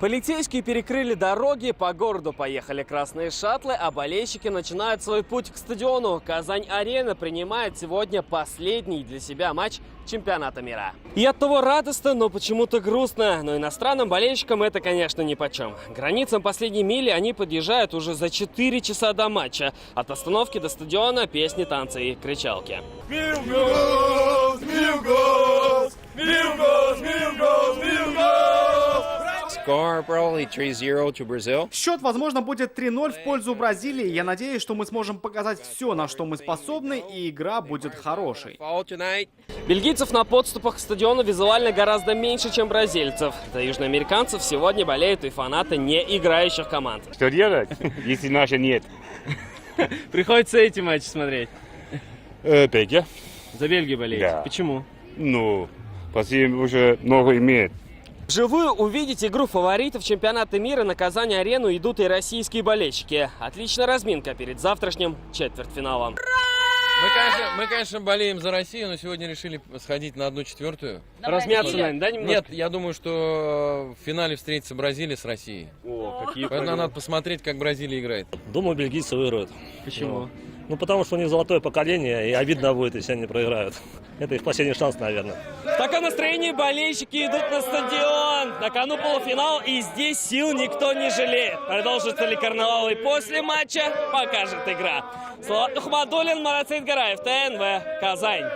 Полицейские перекрыли дороги, по городу поехали красные шаттлы, а болельщики начинают свой путь к стадиону. Казань-Арена принимает сегодня последний для себя матч чемпионата мира. И оттого радостно, но почему-то грустно. Но иностранным болельщикам это, конечно, нипочем. К границам последней мили они подъезжают уже за 4 часа до матча. От остановки до стадиона песни, танцы и кричалки. Score probably 3-0 to Brazil. Счет, возможно, будет 3-0 в пользу Бразилии. Я надеюсь, что мы сможем показать все, на что мы способны, и игра будет хорошей. Fall tonight. Бельгийцев на подступах к стадиону визуально гораздо меньше, чем бразильцев. За южноамериканцев сегодня болеют и фанаты не играющих команд. Что делать, если нашей нет? Приходится эти матчи смотреть. Бельгия. За Бельгию болеете? Да. Почему? Ну, Россия уже много имеет. Вживую увидеть игру фаворитов чемпионата мира на Казань-Арену идут и российские болельщики. Отличная разминка перед завтрашним четвертьфиналом. Мы, конечно, болеем за Россию, но сегодня решили сходить на 1/4. Размяться, наверное, да, немножко? Нет, я думаю, что в финале встретится Бразилия с Россией. О, какие Поэтому надо посмотреть, как Бразилия играет. Думаю, бельгийцы выиграют. Почему? Ну, потому что у них золотое поколение, и обидно будет, если они проиграют. Это их последний шанс, наверное. В таком настроении болельщики идут на стадион. На кону полуфинал, и здесь сил никто не жалеет. Продолжится ли карнавал и после матча, покажет игра. Салават Ухмадуллин, Марат Сейтгараев, ТНВ, Казань.